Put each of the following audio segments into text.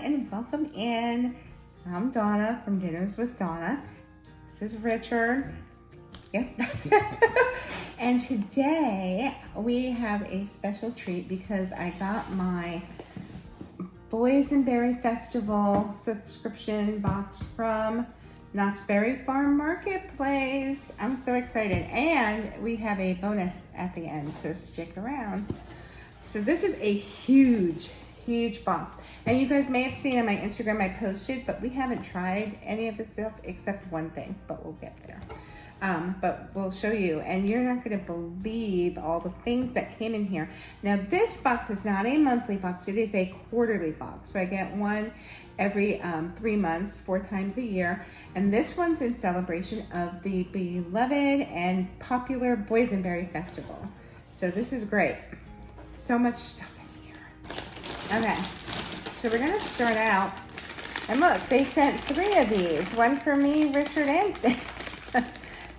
and welcome in. I'm Donna from Dinners with Donna. This is Richard. Yep, that's it. And today we have a special treat because I got my Boysenberry Festival subscription box from Knott's Berry Farm Marketplace. I'm so excited. And we have a bonus at the end, so stick around. So this is a huge box. And you guys may have seen on my Instagram I posted, but we haven't tried any of this stuff except one thing, but we'll get there. But we'll show you, and you're not going to believe all the things that came in here. Now this box is not a monthly box, it is a quarterly box. So I get one every 3 months, 4 times a year. And this one's in celebration of the beloved and popular Boysenberry Festival. So this is great. So much stuff in here. Okay, so we're gonna start out, and look, they sent 3 of these, one for me, Richard, and Sam.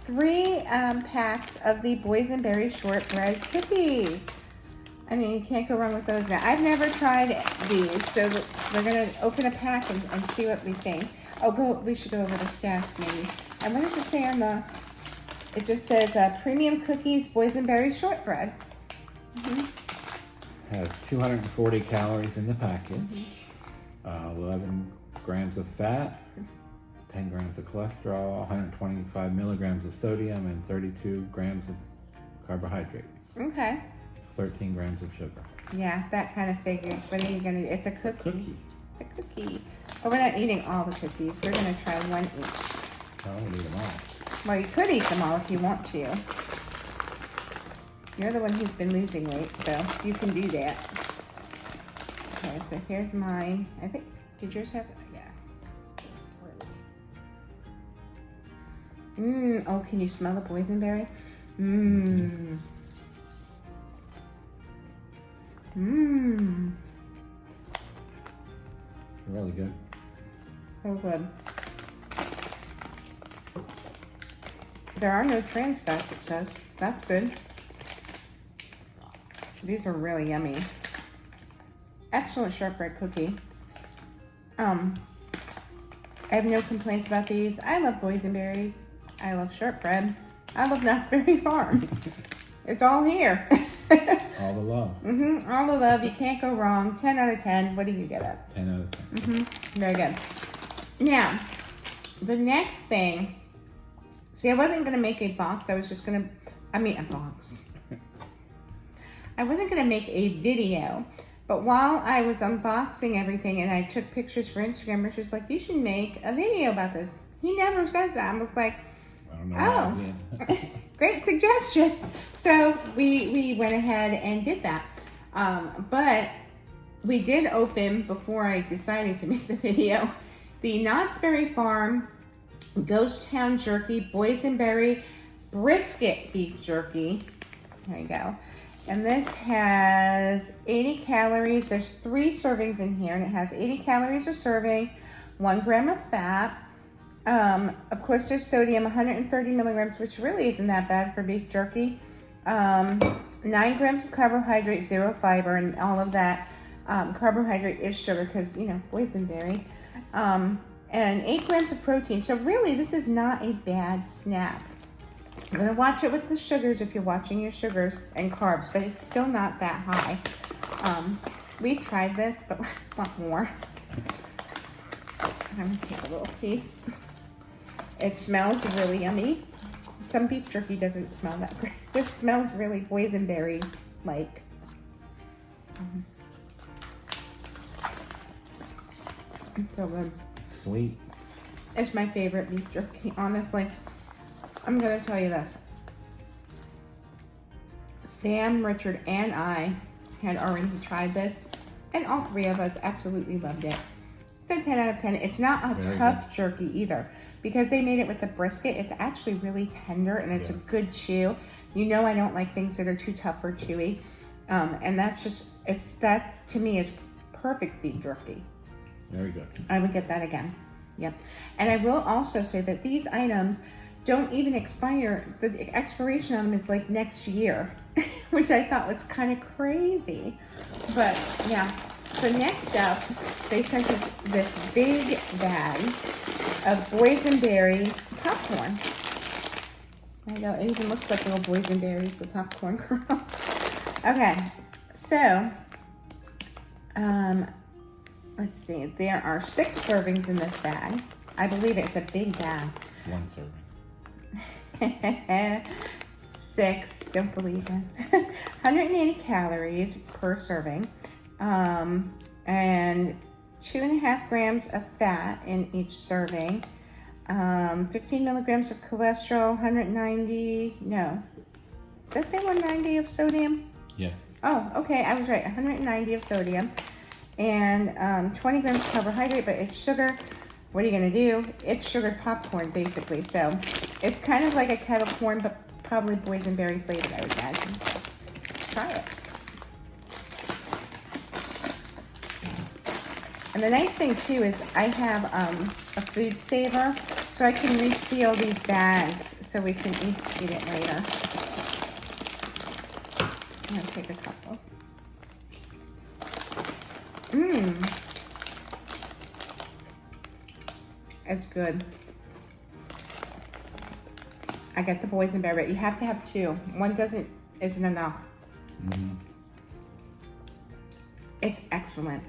3 packs of the Boysenberry shortbread cookies. I mean, you can't go wrong with those now. I've never tried these, so we're gonna open a pack and see what we think. We should go over the stats maybe. And what does it say on the, it just says premium cookies, Boysenberry shortbread. Has 240 calories in the package, 11 grams of fat, 10 grams of cholesterol, 125 milligrams of sodium, and 32 grams of carbohydrates. Okay. 13 grams of sugar. Yeah, that kind of figures. What are you gonna do? It's a cookie. It's a cookie. But we're not eating all the cookies. We're gonna try one each. I won't eat them all. Well, you could eat them all if you want to. You're the one who's been losing weight, so you can do that. Okay, so here's mine. I think, did yours have, yeah. Oh, can you smell the boysenberry? Really good. So good. There are no trans fats, it says. That's good. These are really yummy. Excellent shortbread cookie. I have no complaints about these. I love boysenberry. I love shortbread. I love Knott's Berry Farm. It's all here. All the love. All the love. You can't go wrong. 10 out of 10. What do you get at? 10 out of 10. Very good. Now, the next thing. See, I wasn't going to make a box. I was just going to, a box. I wasn't going to make a video, but while I was unboxing everything and I took pictures for Instagram, Richard's like, you should make a video about this. He never says that. I was like, I don't know. Oh, great suggestion. So we went ahead and did that. But we did open, before I decided to make the video, the Knott's Berry Farm Ghost Town Jerky Boysenberry Brisket Beef Jerky. There you go. And this has 80 calories. There's 3 servings in here, and it has 80 calories a serving, 1 gram of fat. Of course, there's sodium, 130 milligrams, which really isn't that bad for beef jerky. 9 grams of carbohydrate, 0 fiber, and all of that carbohydrate is sugar because, you know, boysenberry. And 8 grams of protein. So really, this is not a bad snack. I'm going to watch it with the sugars if you're watching your sugars and carbs, but it's still not that high. We've tried this, but I want more. I'm going to take a little piece. It smells really yummy. Some beef jerky doesn't smell that great. This smells really boysenberry-like. It's so good. Sweet. It's my favorite beef jerky, honestly. I'm going to tell you this. Sam, Richard, and I had already tried this, and all 3 of us absolutely loved it. It's a 10 out of 10. It's not a tough jerky either, because they made it with the brisket. It's actually really tender, and it's a good chew. You know I don't like things that are too tough or chewy. And that's just, that to me is perfect beef jerky. Very good. I would get that again. Yep. And I will also say that these items don't even expire. The expiration on them is like next year, which I thought was kind of crazy. But yeah, So next up, they sent us this big bag of boysenberry popcorn. I know, it even looks like little boysenberries, the popcorn kernels. Okay, so, let's see. There are 6 servings in this bag. I believe it's a big bag. 1 serving. 6, don't believe it. 180 calories per serving, and 2.5 grams of fat in each serving, 15 milligrams of cholesterol, 190, no, did I say 190 of sodium? Yes. Oh, okay, I was right, 190 of sodium, and 20 grams of carbohydrate, but it's sugar. What are you gonna do? It's sugared popcorn, basically, so it's kind of like a kettle corn, but probably boysenberry flavored, I would imagine. Try it. And the nice thing too is I have a food saver, so I can reseal these bags so we can eat it later. I'm gonna take a couple. It's good. I got the boysenberry, but you have to have 2. One isn't enough. It's excellent.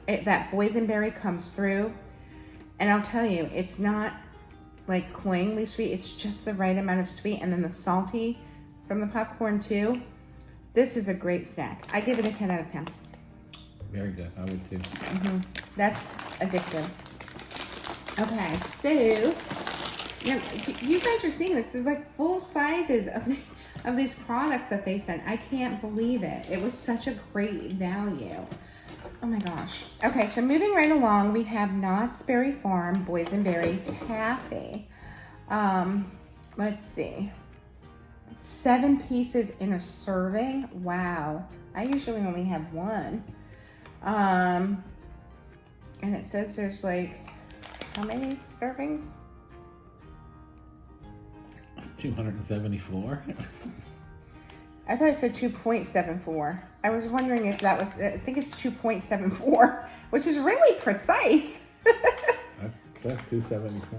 That boysenberry comes through, and I'll tell you, it's not like cloyingly sweet. It's just the right amount of sweet, and then the salty from the popcorn too. This is a great snack. I give it a 10 out of 10. Very good. I would too. That's addictive. Okay, so you guys are seeing this. They're like full sizes of these products that they sent. I can't believe it. It was such a great value. Oh my gosh. Okay, so moving right along, we have Knott's Berry Farm Boysenberry Taffy. Let's see. 7 pieces in a serving. Wow. I usually only have 1. And it says there's like, how many servings? 274. I thought it said 2.74. I was wondering if that was, I think it's 2.74, which is really precise. That says 274.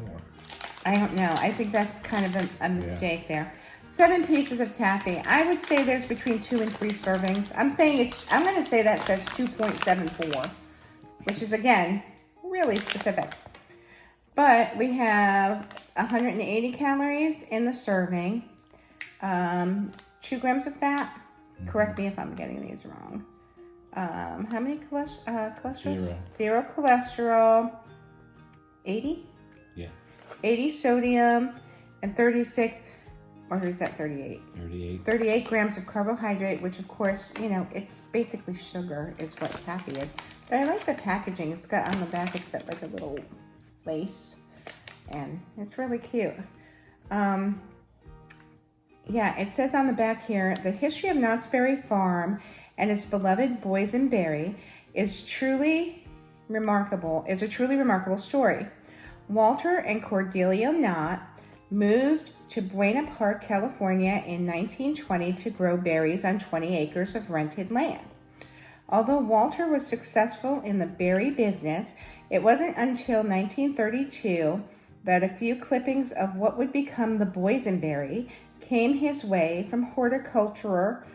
I don't know. I think that's kind of a mistake there. 7 pieces of taffy. I would say there's between 2 and 3 servings. I'm going to say that says 2.74, which is, again, really specific. But we have 180 calories in the serving, 2 grams of fat. Correct me if I'm getting these wrong. How many cholesterol? 0 cholesterol. 80? Yes. 80 sodium and 36, or is that 38? 38. 38 grams of carbohydrate, which of course, you know, it's basically sugar is what taffy is. But I like the packaging. It's got on the back, it's got like a little lace, and it's really cute. Yeah, it says on the back here, the history of Knott's Berry Farm and its beloved boysenberry is a truly remarkable story. Walter and Cordelia Knott moved to Buena Park, California in 1920 to grow berries on 20 acres of rented land. Although Walter was successful in the berry business, it wasn't until 1932 that a few clippings of what would become the boysenberry came his way from horticulturer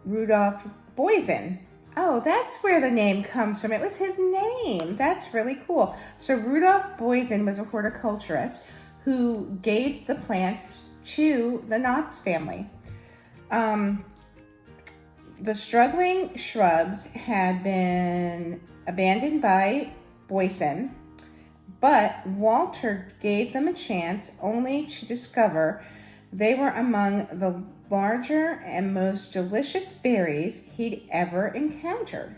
Rudolph Boysen. Oh, that's where the name comes from. It was his name. That's really cool. So Rudolph Boysen was a horticulturist who gave the plants to the Knott's family. The struggling shrubs had been abandoned by Boysen, but Walter gave them a chance only to discover they were among the larger and most delicious berries he'd ever encountered.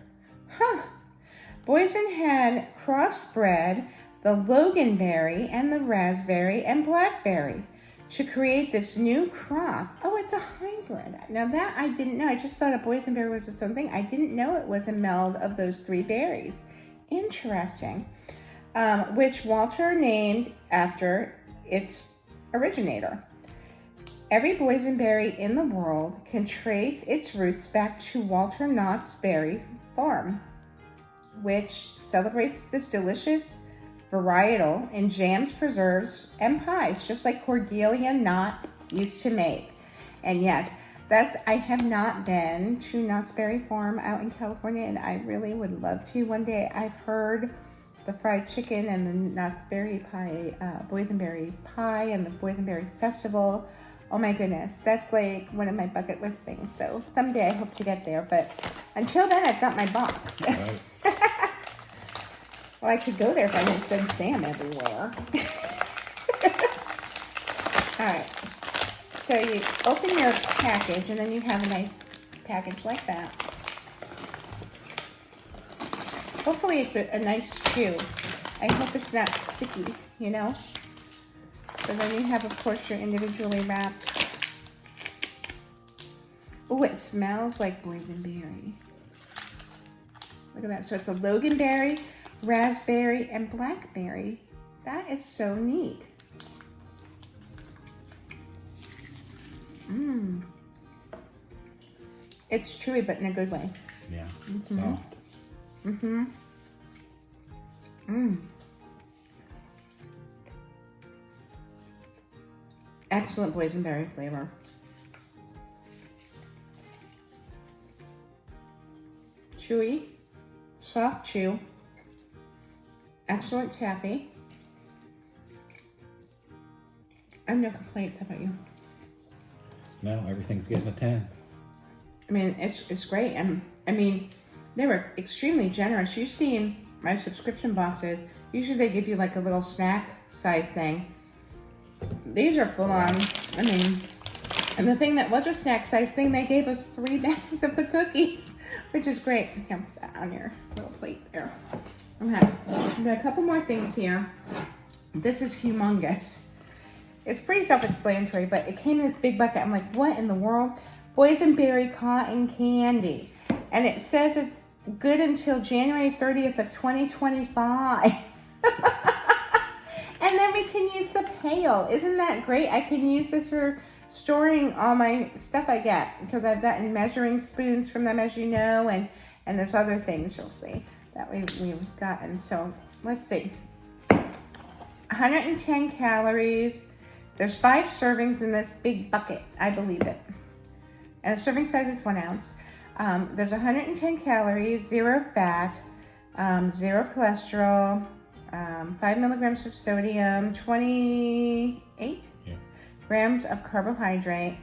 Boysen had crossbred the loganberry and the raspberry and blackberry to create this new crop. Oh, it's a hybrid. Now that I didn't know. I just thought a boysenberry was its own thing. I didn't know it was a meld of those 3 berries. Interesting. Which Walter named after its originator. Every boysenberry in the world can trace its roots back to Walter Knott's berry farm, which celebrates this delicious varietal in jams, preserves, and pies, just like Cordelia Knott used to make. And yes, I have not been to Knott's Berry Farm out in California, and I really would love to one day. I've heard the fried chicken and the Knott's Berry pie, boysenberry pie, and the boysenberry festival. Oh my goodness, that's like one of my bucket list things. So someday I hope to get there, but until then, I've got my box. Right. Well, I could go there if I didn't send Sam everywhere. All right. So you open your package, and then you have a nice package like that. Hopefully it's a nice chew. I hope it's not sticky, you know? So then you have, of course, your individually wrapped. Oh, it smells like boysenberry. Look at that. So it's a loganberry, raspberry, and blackberry. That is so neat. Mmm. It's chewy, but in a good way. Yeah, soft. Mm-hmm. Mmm. Excellent boysenberry flavor. Chewy, soft chew. Excellent taffy. I have no complaints. How about you? No, everything's getting a 10. I mean, it's great. And I mean, they were extremely generous. You've seen my subscription boxes. Usually they give you like a little snack size thing. These are full on. I mean, and the thing that was a snack size thing, they gave us 3 bags of the cookies, which is great. You can put that on your little plate there. Okay, I've got a couple more things here. This is humongous. It's pretty self-explanatory, but it came in this big bucket. I'm like, what in the world? Boysenberry cotton candy. And it says it's good until January 30th of 2025. And then we can use the pail. Isn't that great? I can use this for storing all my stuff I get, because I've gotten measuring spoons from them, as you know, and there's other things you'll see that we've gotten. So let's see. 110 calories. There's 5 servings in this big bucket. I believe it. And the serving size is 1 ounce. There's 110 calories, 0 fat, 0 cholesterol, 5 milligrams of sodium, 28 grams of carbohydrate,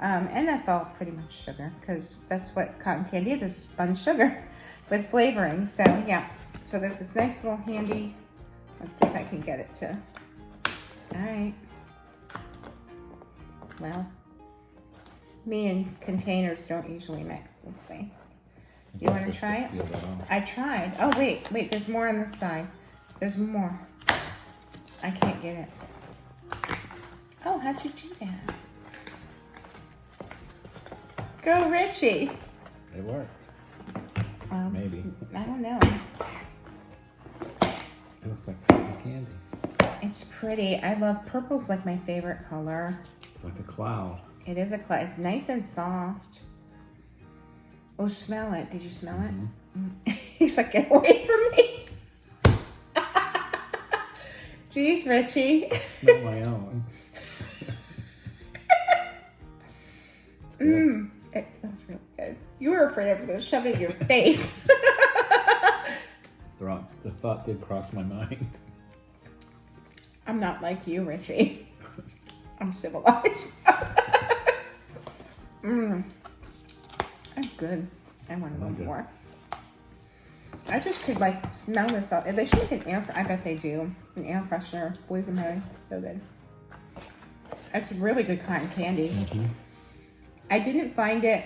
and that's all pretty much sugar, because that's what cotton candy is spun sugar with flavoring. So yeah, so there's this nice little handy, let's see if I can get it to, all right. Well, me and containers don't usually mix, let's see. You want to try it? I tried. Oh, wait, there's more on this side. There's more. I can't get it. Oh, how'd you do that? Go, Richie. It worked. Maybe. I don't know. It looks like cotton candy. It's pretty. I love purple's like my favorite color. It's like a cloud. It is a cloud. It's nice and soft. Oh, smell it. Did you smell it? He's like, get away from me. Jeez, Richie. I smell my own. It smells really good. You were afraid I was going to shove it in your face. The thought did cross my mind. I'm not like you, Richie. I'm civilized. That's good. I want a little more. I just could like smell this out. They should make an air. I bet they do. An air freshener, boysenberry, so good. It's really good cotton candy. I didn't find it.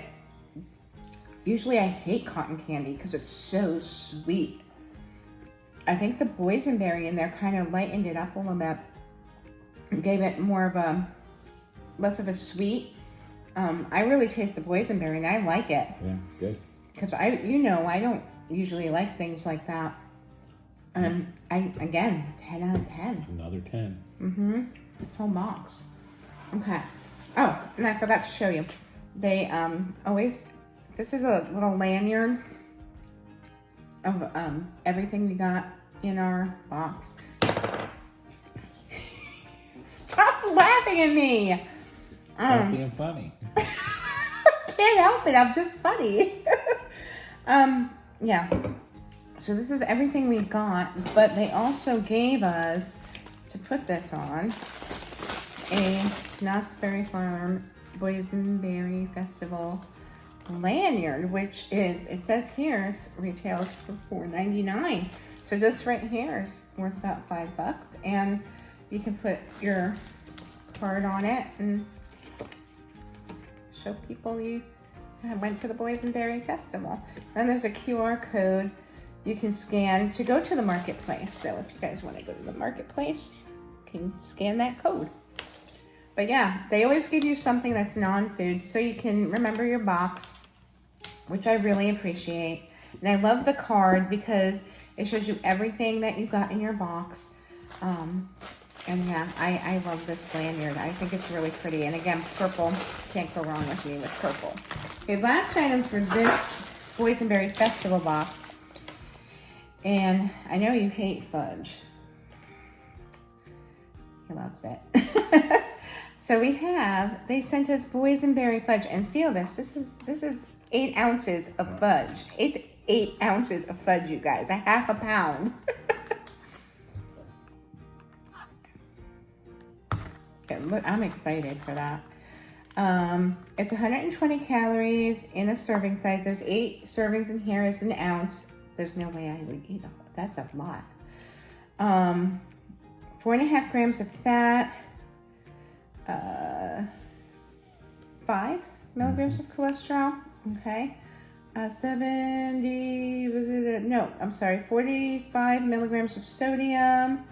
Usually, I hate cotton candy because it's so sweet. I think the boysenberry in there kind of lightened it up a little bit, and gave it more of a less of a sweet. I really taste the boysenberry, and I like it. Yeah, it's good. Because I don't usually like things like that. Again, 10 out of 10. Another 10. This whole box. Okay. Oh, and I forgot to show you. They always, this is a little lanyard of everything we got in our box. Stop laughing at me. Stop being funny. Can't help it, I'm just funny. Yeah. So this is everything we got, but they also gave us, to put this on, a Knott's Berry Farm Boysenberry Festival lanyard, which is, it says here, retails for $4.99. So this right here is worth about $5, and you can put your card on it and show people you went to the Boysenberry Festival. And there's a QR code you can scan to go to the marketplace. So if you guys want to go to the marketplace, you can scan that code. But yeah, they always give you something that's non-food so you can remember your box, which I really appreciate. And I love the card because it shows you everything that you got in your box. And yeah, I love this lanyard. I think it's really pretty. And again, purple. Can't go wrong with me with purple. Okay, last item for this Boysenberry Festival box. And I know you hate fudge. He loves it. So they sent us Boysenberry Fudge, and feel this. This is 8 ounces of fudge. 8 ounces of fudge, you guys. A half a pound. Look, I'm excited for that. It's 120 calories in a serving size. There's 8 servings in here. It's an ounce. There's no way I would eat that's a lot. 4.5 grams of fat. 5 milligrams of cholesterol. Okay. 45 milligrams of sodium.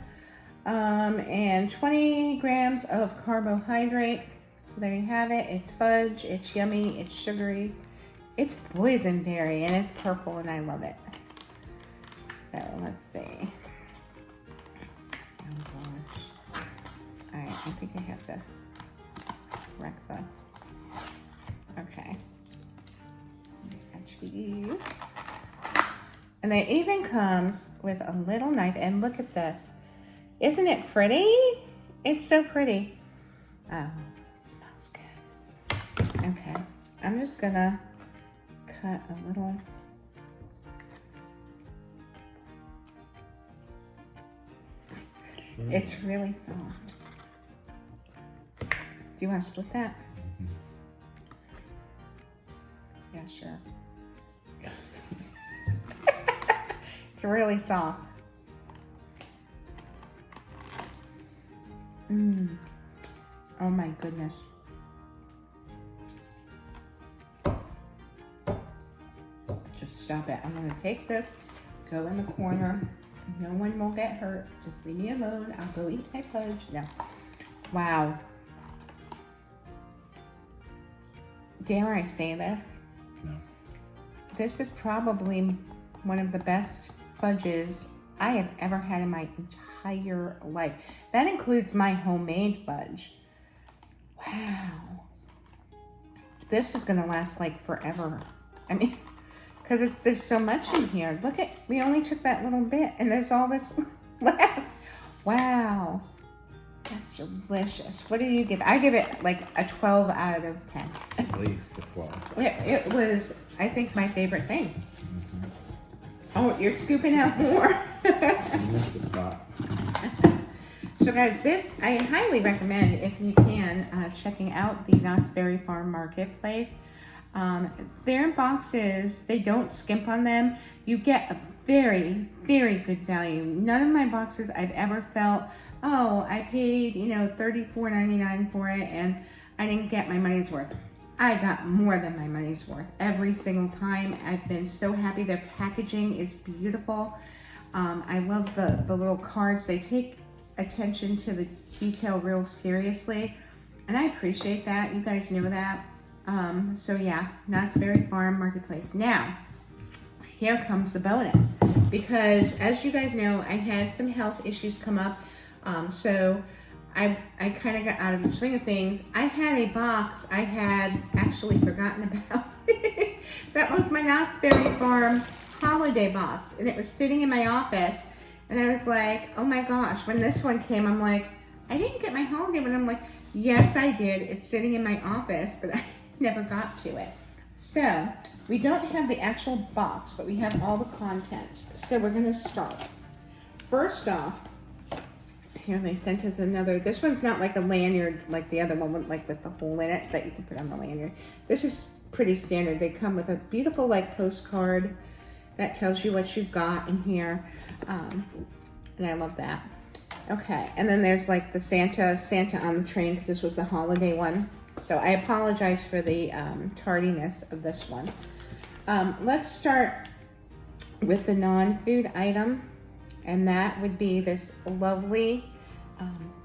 And 20 grams of carbohydrate. So there you have it. It's fudge, it's yummy, it's sugary, it's boysenberry, and it's purple, and I love it. So let's see. Oh gosh. Alright, I think I have to correct the, okay. Actually, and it even comes with a little knife, and look at this. Isn't it pretty? It's so pretty. Oh, it smells good. Okay, I'm just gonna cut a little. It's really soft. Do you want to split that? Yeah, sure. It's really soft. Oh my goodness. Just stop it. I'm gonna take this, go in the corner. No one will get hurt. Just leave me alone. I'll go eat my fudge. No. Wow. Dare I say this? No. This is probably one of the best fudges I have ever had in my entire life. That includes my homemade fudge. Wow. This is gonna last like forever. I mean, because there's so much in here. Look at, we only took that little bit and there's all this left. Wow. That's delicious. What do you give? I give it like a 12 out of 10. At least a 12. It was, I think, my favorite thing. Oh, you're scooping out more. I missed the spot. So guys, this I highly recommend if you can checking out the Knott's Berry Farm Marketplace. Their boxes, they don't skimp on them. You get a very, very good value. None of my boxes I've ever felt, oh, I paid, $34.99 for it and I didn't get my money's worth. I got more than my money's worth every single time. I've been so happy. Their packaging is beautiful. I love the little cards. They take attention to the detail real seriously, and I appreciate that. You guys know that. So yeah, Knott's Berry Farm Marketplace. Now, here comes the bonus, because as you guys know, I had some health issues come up. So I kind of got out of the swing of things. I had a box I had actually forgotten about. That was my Knott's Berry Farm holiday box, and it was sitting in my office. And I was like, oh my gosh, when this one came, I'm like, I didn't get my holiday one. I'm like, yes, I did. It's sitting in my office, but I never got to it. So we don't have the actual box, but we have all the contents. So we're gonna start. First off, here they sent us another, this one's not like a lanyard like the other one, like with the hole in it that you can put on the lanyard. This is pretty standard. They come with a beautiful like postcard that tells you what you've got in here. And I love that. Okay, and then there's like the Santa on the train, because this was the holiday one. So I apologize for the tardiness of this one. Let's start with the non-food item, and that would be this lovely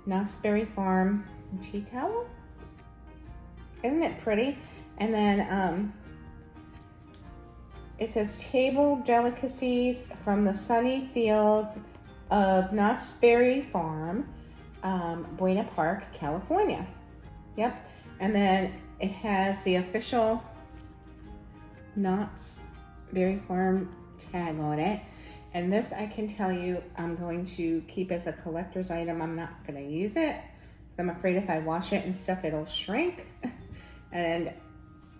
Knott's Berry Farm tea towel. Isn't it pretty? And then it says table delicacies from the sunny fields of Knott's Berry Farm, Buena Park, California. Yep. And then it has the official Knott's Berry Farm tag on it. And this, I can tell you, I'm going to keep as a collector's item. I'm not going to use it, because I'm afraid if I wash it and stuff, it'll shrink. And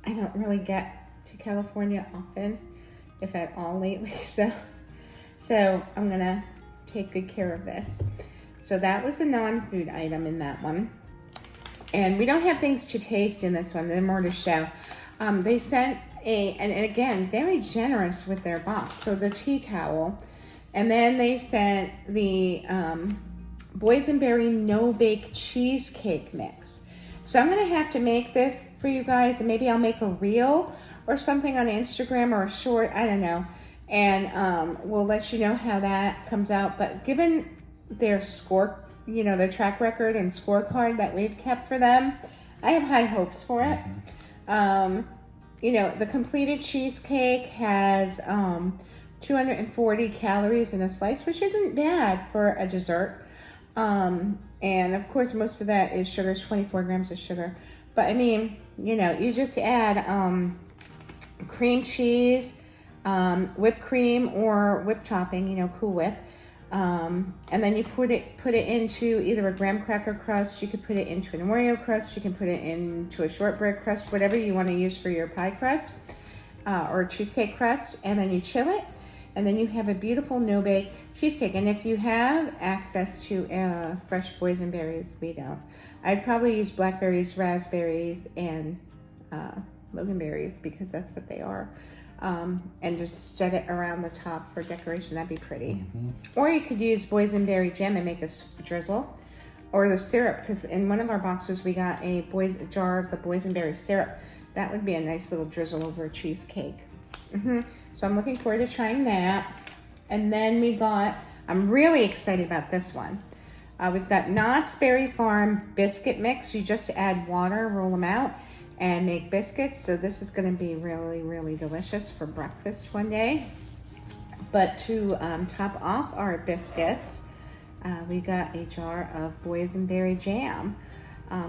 I don't really get to California often, if at all lately. So I'm going to take good care of this. So that was the non-food item in that one. And we don't have things to taste in this one. They're more to show. They sent and again, very generous with their box. So the tea towel, and then they sent the Boysenberry no-bake cheesecake mix. So I'm gonna have to make this for you guys, and maybe I'll make a reel or something on Instagram, or a short, I don't know. And we'll let you know how that comes out. But given their score, you know, their track record and scorecard that we've kept for them, I have high hopes for it. You know, the completed cheesecake has 240 calories in a slice, which isn't bad for a dessert. And of course, most of that is sugar, 24 grams of sugar. But I mean, you know, you just add cream cheese, whipped cream or whipped topping, you know, Cool Whip. And then you put it into either a graham cracker crust. You could put it into an Oreo crust. You can put it into a shortbread crust, whatever you want to use for your pie crust or cheesecake crust. And then you chill it, and then you have a beautiful no-bake cheesecake. And if you have access to fresh boysenberries, we don't. I'd probably use blackberries, raspberries, and loganberries, because that's what they are. And just set it around the top for decoration. That'd be pretty. Or you could use boysenberry jam and make a drizzle, or the syrup, because in one of our boxes we got a jar of the boysenberry syrup. That would be a nice little drizzle over a cheesecake. So I'm looking forward to trying that. And then we got, I'm really excited about this one. We've got Knott's Berry Farm biscuit mix. You just add water, roll them out, and make biscuits. So this is going to be really, really delicious for breakfast one day. But to top off our biscuits, we got a jar of boysenberry jam.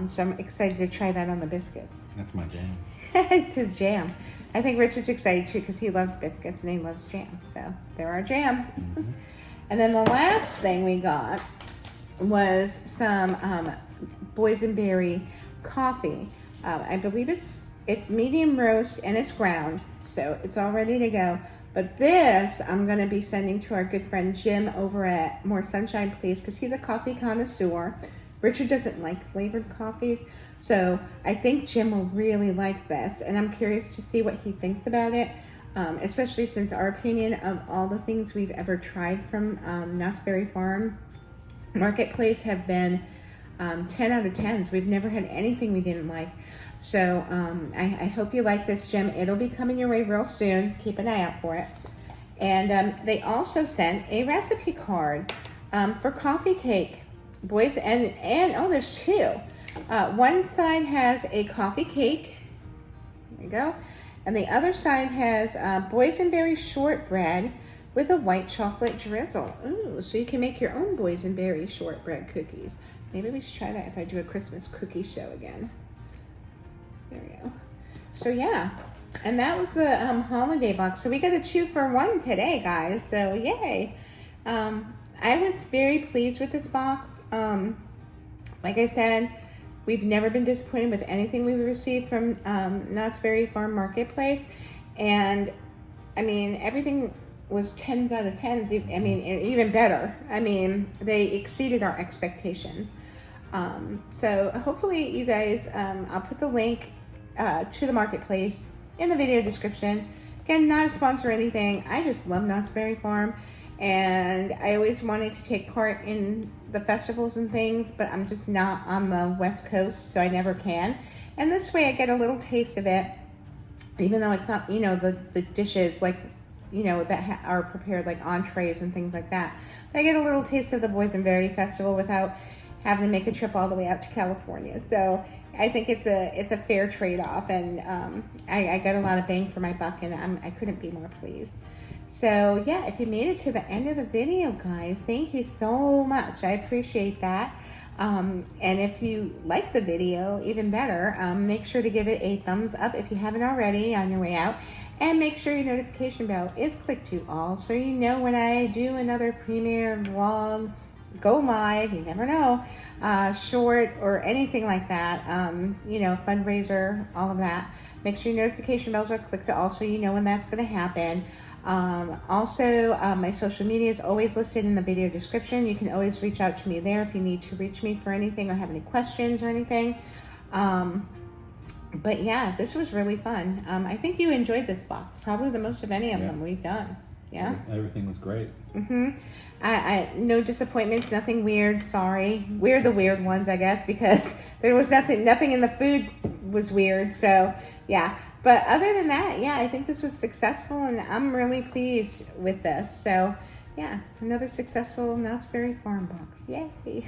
So I'm excited to try that on the biscuits. That's my jam. It's his jam. I think Richard's excited too, because he loves biscuits and he loves jam. So they're our jam. And then the last thing we got was some boysenberry coffee. I believe it's medium roast and it's ground, so it's all ready to go. But this I'm going to be sending to our good friend Jim over at More Sunshine Please, because he's a coffee connoisseur. Richard doesn't like flavored coffees, so I think Jim will really like this, and I'm curious to see what he thinks about it, especially since our opinion of all the things we've ever tried from Knott's Berry Farm Marketplace have been 10 out of 10s. We've never had anything we didn't like. So I hope you like this, Jim. It'll be coming your way real soon. Keep an eye out for it. And they also sent a recipe card for coffee cake. Boys, and oh, there's two. One side has a coffee cake. There you go. And the other side has boysenberry shortbread with a white chocolate drizzle. Ooh, so you can make your own boysenberry shortbread cookies. Maybe we should try that if I do a Christmas cookie show again. There we go. So yeah, and that was the holiday box. So we got a 2-for-1 today, guys. So yay. I was very pleased with this box. Like I said, we've never been disappointed with anything we've received from Knott's Berry Farm Marketplace. And I mean, everything was 10s out of 10s. I mean, even better. I mean, they exceeded our expectations. So hopefully you guys, I'll put the link to the marketplace in the video description. Again, not a sponsor or anything. I just love Knott's Berry Farm, and I always wanted to take part in the festivals and things, but I'm just not on the West Coast, so I never can. And this way I get a little taste of it, even though it's not, you know, the dishes like, you know, that are prepared like entrees and things like that. But I get a little taste of the Boysenberry Festival without having to make a trip all the way out to California. So I think it's a fair trade-off, and I got a lot of bang for my buck, and I couldn't be more pleased. So yeah, if you made it to the end of the video, guys, thank you so much. I appreciate that. And if you like the video, even better, make sure to give it a thumbs up if you haven't already on your way out. And make sure your notification bell is clicked to all, so you know when I do another premiere vlog, go live, you never know, short or anything like that, you know, fundraiser, all of that. Make sure your notification bells are clicked to all, so you know when that's going to happen. Also, my social media is always listed in the video description. You can always reach out to me there if you need to reach me for anything or have any questions or anything. But yeah, this was really fun. I think you enjoyed this box, probably the most of any of them we've done. Yeah, everything was great. I no disappointments, nothing weird. Sorry, we're the weird ones, I guess, because there was nothing in the food was weird. So yeah, but other than that, yeah, I think this was successful, and I'm really pleased with this. So yeah, another successful Knott's Berry Farm box. Yay!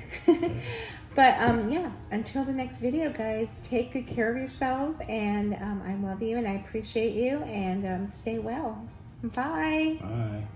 But yeah, until the next video, guys, take good care of yourselves, and I love you and I appreciate you, and stay well. Bye. Bye.